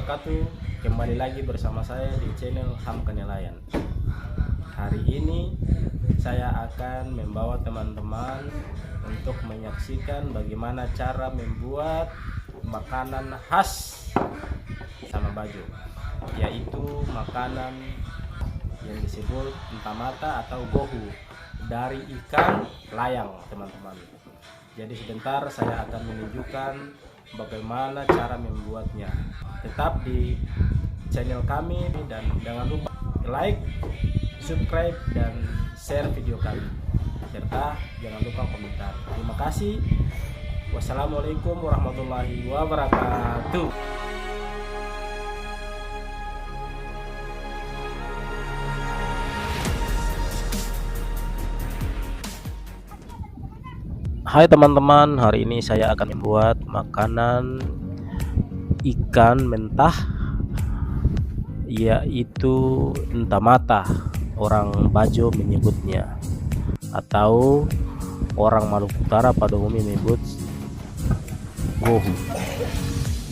wabarakatuh. Kembali lagi bersama saya di channel Hamka Nelayan. Hari ini saya akan membawa teman-teman untuk menyaksikan bagaimana cara membuat makanan khas sama Bajo, yaitu makanan yang disebut entamata atau gohu dari ikan layang, teman-teman. Jadi sebentar saya akan menunjukkan bagaimana cara membuatnya. Tetap di channel kami dan jangan lupa like, subscribe, dan share video kami, serta jangan lupa komentar. Terima kasih. Wassalamualaikum warahmatullahi wabarakatuh. Hai teman-teman, hari ini saya akan membuat makanan ikan mentah, yaitu entamata, orang Bajo menyebutnya, atau orang Maluku Utara pada umumnya menyebut gohu.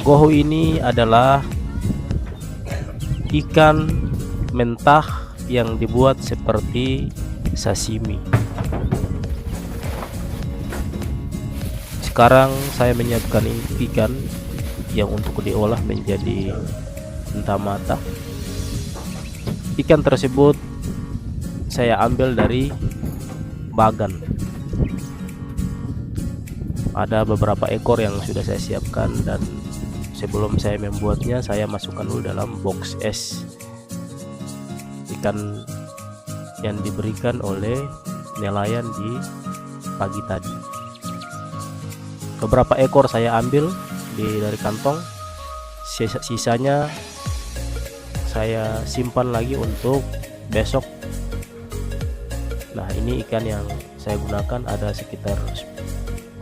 Gohu ini adalah ikan mentah yang dibuat seperti sashimi. Sekarang saya menyiapkan ikan yang untuk diolah menjadi entamata. Ikan tersebut saya ambil dari bagan. Ada beberapa ekor yang sudah saya siapkan, dan sebelum saya membuatnya saya masukkan dulu dalam box es ikan yang diberikan oleh nelayan di pagi tadi. Beberapa ekor saya ambil dari kantong, sisanya saya simpan lagi untuk besok. Nah, ini ikan yang saya gunakan ada sekitar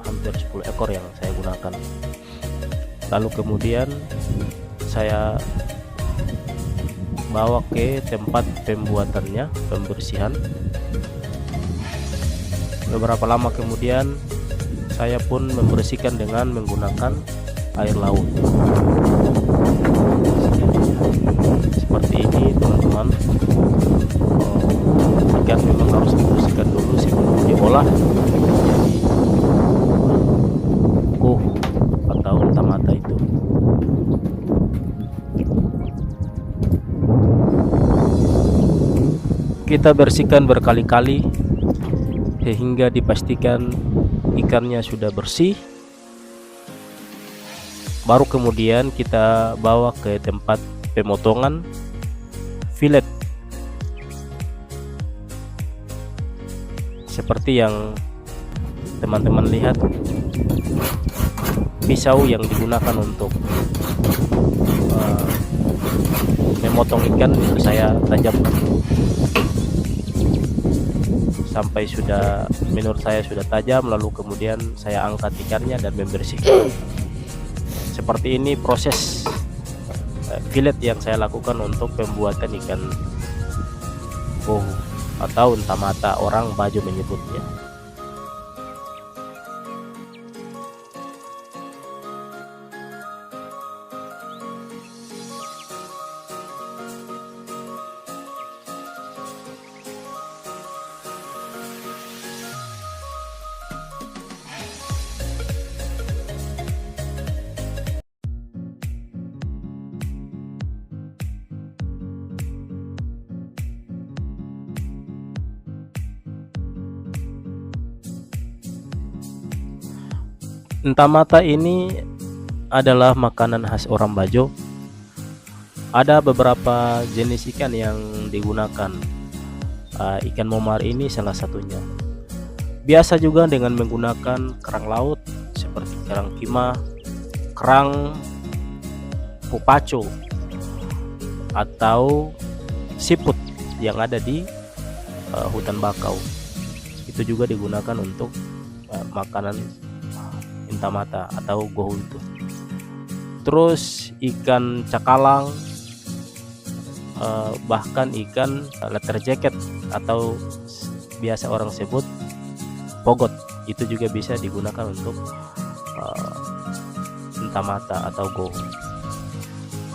hampir 10 ekor yang saya gunakan. Lalu kemudian saya bawa ke tempat pembuatannya, pembersihan. Beberapa lama kemudian saya pun membersihkan dengan menggunakan air laut. Seperti ini, teman-teman. Ikan memang harus dibersihkan dulu sebelum diolah menjadi gohu atau entamata itu. Kita bersihkan berkali-kali sehingga dipastikan ikannya sudah bersih. Baru kemudian kita bawa ke tempat pemotongan filet, seperti yang teman-teman lihat. Pisau yang digunakan untuk memotong ikan itu saya tajamkan sampai sudah, menurut saya sudah tajam. Lalu kemudian saya angkat ikannya dan membersihkan. Seperti ini proses filet yang saya lakukan untuk pembuatan ikan gohu atau entamata, orang Bajo menyebutnya. Entamata ini adalah makanan khas orang Bajo. Ada beberapa jenis ikan yang digunakan. Ikan momar ini salah satunya. Biasa juga dengan menggunakan kerang laut seperti kerang kima, kerang pupaco, atau siput yang ada di hutan bakau. Itu juga digunakan untuk makanan entamata atau gohu itu. Terus ikan cakalang, bahkan ikan letter jacket atau biasa orang sebut pogot, itu juga bisa digunakan untuk entamata atau gohu.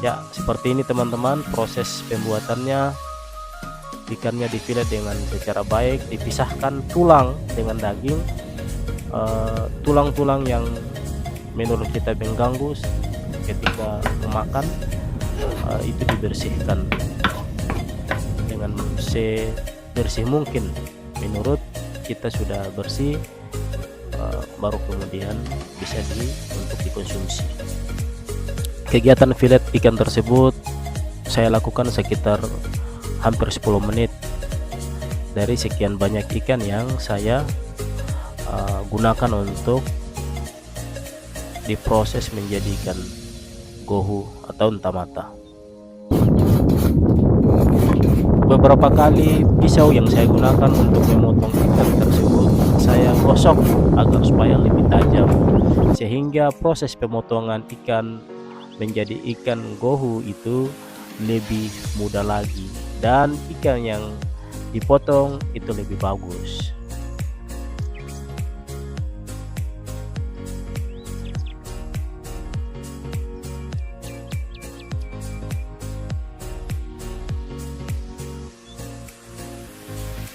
Ya, seperti ini teman-teman proses pembuatannya. Ikannya difilet dengan secara baik, dipisahkan tulang dengan daging. Tulang-tulang yang menurut kita mengganggu ketika memakan itu dibersihkan dengan sebersih mungkin. Menurut kita sudah bersih, baru kemudian bisa untuk dikonsumsi. Kegiatan filet ikan tersebut saya lakukan sekitar hampir 10 menit dari sekian banyak ikan yang saya gunakan untuk diproses menjadi ikan gohu atau entamata. Beberapa kali pisau yang saya gunakan untuk memotong ikan tersebut saya gosok agar supaya lebih tajam, sehingga proses pemotongan ikan menjadi ikan gohu itu lebih mudah lagi, dan ikan yang dipotong itu lebih bagus.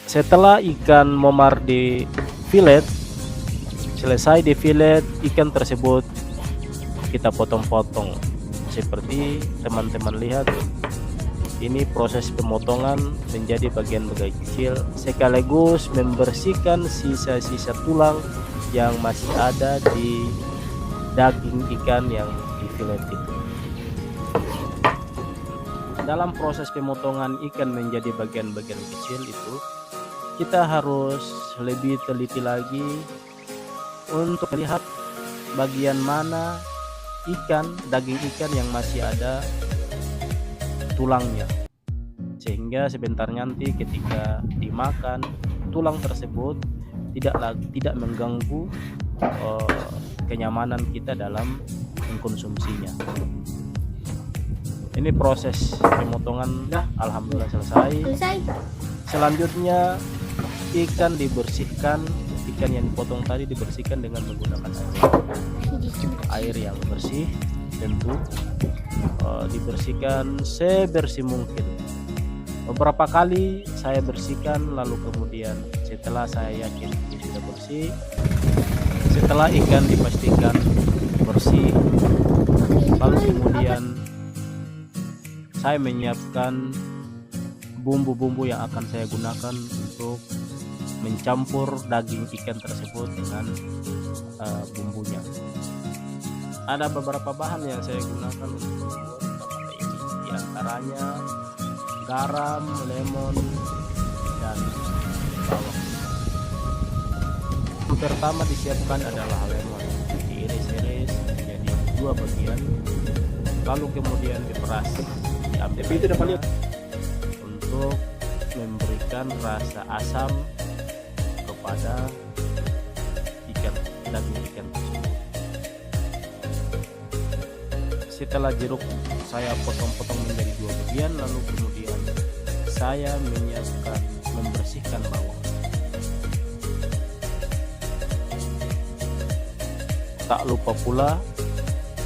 Setelah ikan momar di filet, selesai di filet, ikan tersebut kita potong-potong seperti teman-teman lihat. Ini proses pemotongan menjadi bagian-bagian kecil, sekaligus membersihkan sisa-sisa tulang yang masih ada di daging ikan yang di filet itu. Dalam proses pemotongan ikan menjadi bagian-bagian kecil itu, kita harus lebih teliti lagi untuk melihat bagian mana daging ikan yang masih ada tulangnya, sehingga sebentar nanti ketika dimakan tulang tersebut tidak mengganggu kenyamanan kita dalam mengkonsumsinya. Ini proses pemotongan alhamdulillah selesai. Selanjutnya ikan dibersihkan, ikan yang dipotong tadi dibersihkan dengan menggunakan air yang bersih, tentu dibersihkan sebersih mungkin. Beberapa kali saya bersihkan, lalu kemudian setelah saya yakin ini sudah bersih, setelah ikan dipastikan bersih, lalu kemudian saya menyiapkan bumbu-bumbu yang akan saya gunakan untuk mencampur daging ikan tersebut dengan bumbunya. Ada beberapa bahan yang saya gunakan untuk membuat entamata ini, diantaranya garam, lemon, dan bawang. Yang pertama disiapkan adalah lemon, diiris-iris menjadi 2 bagian, lalu kemudian diperas, diambil untuk memberikan rasa asam kepada daging ikan tersebut. Setelah jeruk saya potong-potong menjadi 2 bagian, lalu kemudian saya membersihkan bawang. Tak lupa pula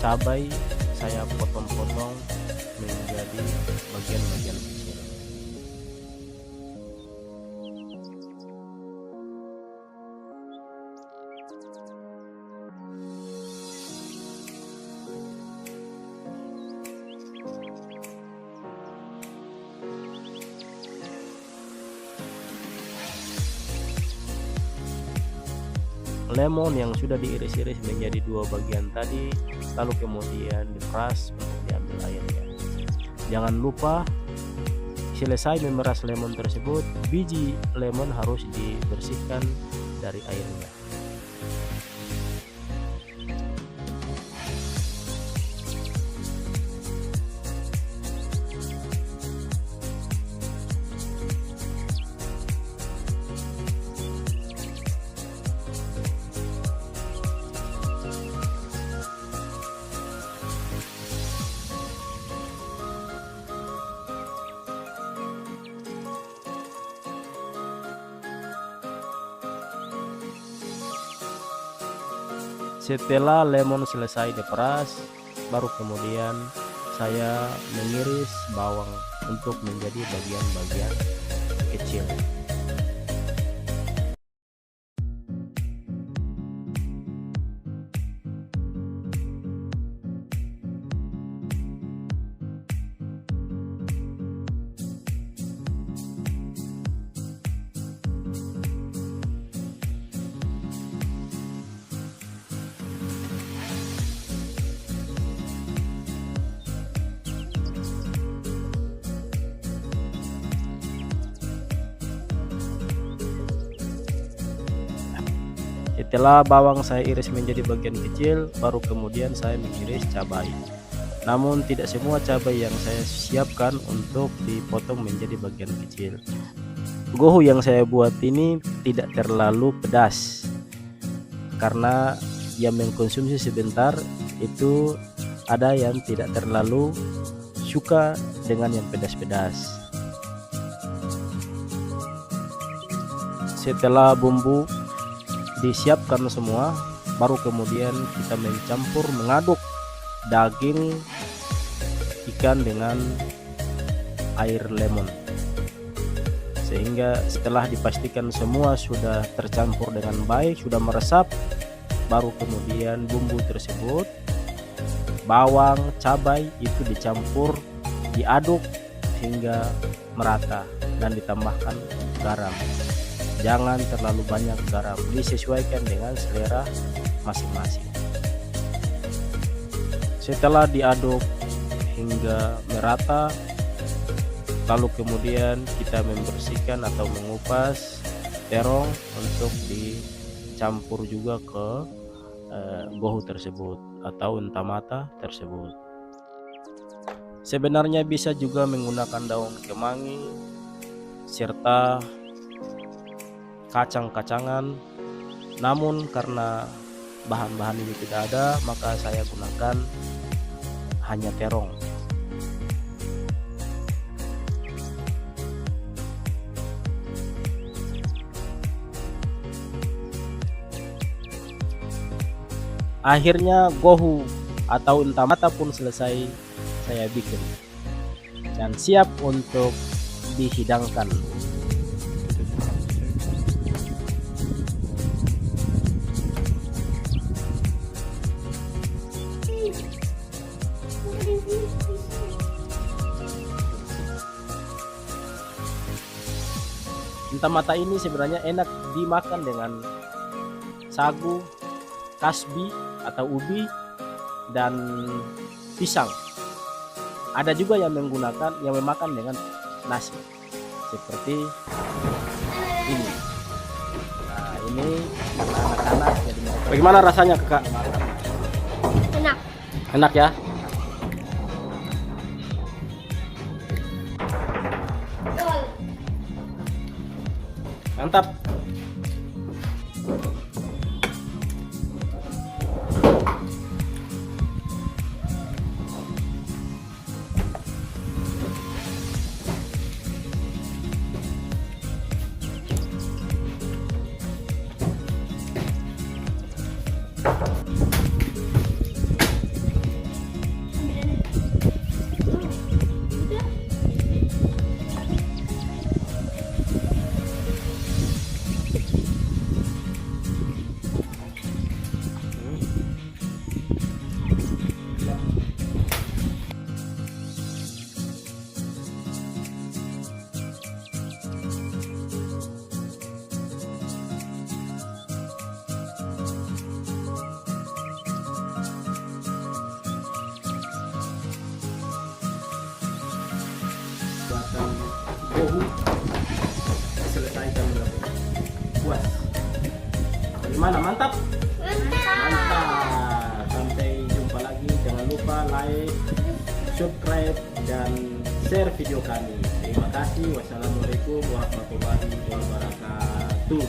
cabai saya potong-potong menjadi bagian-bagian kecil. Lemon yang sudah diiris-iris menjadi 2 bagian tadi, lalu kemudian diperas untuk diambil airnya. Jangan lupa selesai memeras lemon tersebut, biji lemon harus dibersihkan dari airnya. Setelah lemon selesai diperas, baru kemudian saya mengiris bawang untuk menjadi bagian-bagian kecil. Setelah bawang saya iris menjadi bagian kecil, baru kemudian saya mengiris cabai. Namun tidak semua cabai yang saya siapkan untuk dipotong menjadi bagian kecil. Gohu yang saya buat ini tidak terlalu pedas, karena yang mengkonsumsi sebentar itu ada yang tidak terlalu suka dengan yang pedas-pedas. Setelah bumbu disiapkan semua, baru kemudian kita mengaduk daging ikan dengan air lemon, sehingga setelah dipastikan semua sudah tercampur dengan baik, sudah meresap, baru kemudian bumbu tersebut, bawang, cabai itu dicampur, diaduk hingga merata dan ditambahkan garam. Jangan terlalu banyak garam, disesuaikan dengan selera masing-masing. Setelah diaduk hingga merata, lalu kemudian kita membersihkan atau mengupas terong untuk dicampur juga ke gohu tersebut atau entamata tersebut. Sebenarnya bisa juga menggunakan daun kemangi serta kacang-kacangan, namun karena bahan-bahan ini tidak ada, maka saya gunakan hanya terong. Akhirnya gohu atau entamata pun selesai saya bikin dan siap untuk dihidangkan. Entamata ini sebenarnya enak dimakan dengan sagu, kasbi atau ubi, dan pisang. Ada juga yang memakan dengan nasi seperti ini. Nah, ini anak-anak jadi mereka. Bagaimana rasanya, Kakak? Enak. Enak ya? Mantap. Gohu selesaikan puas. Bagaimana? Mantap? Mantap. Sampai jumpa lagi. Jangan lupa like, subscribe, dan share video kami. Terima kasih. Wassalamualaikum warahmatullahi wabarakatuh.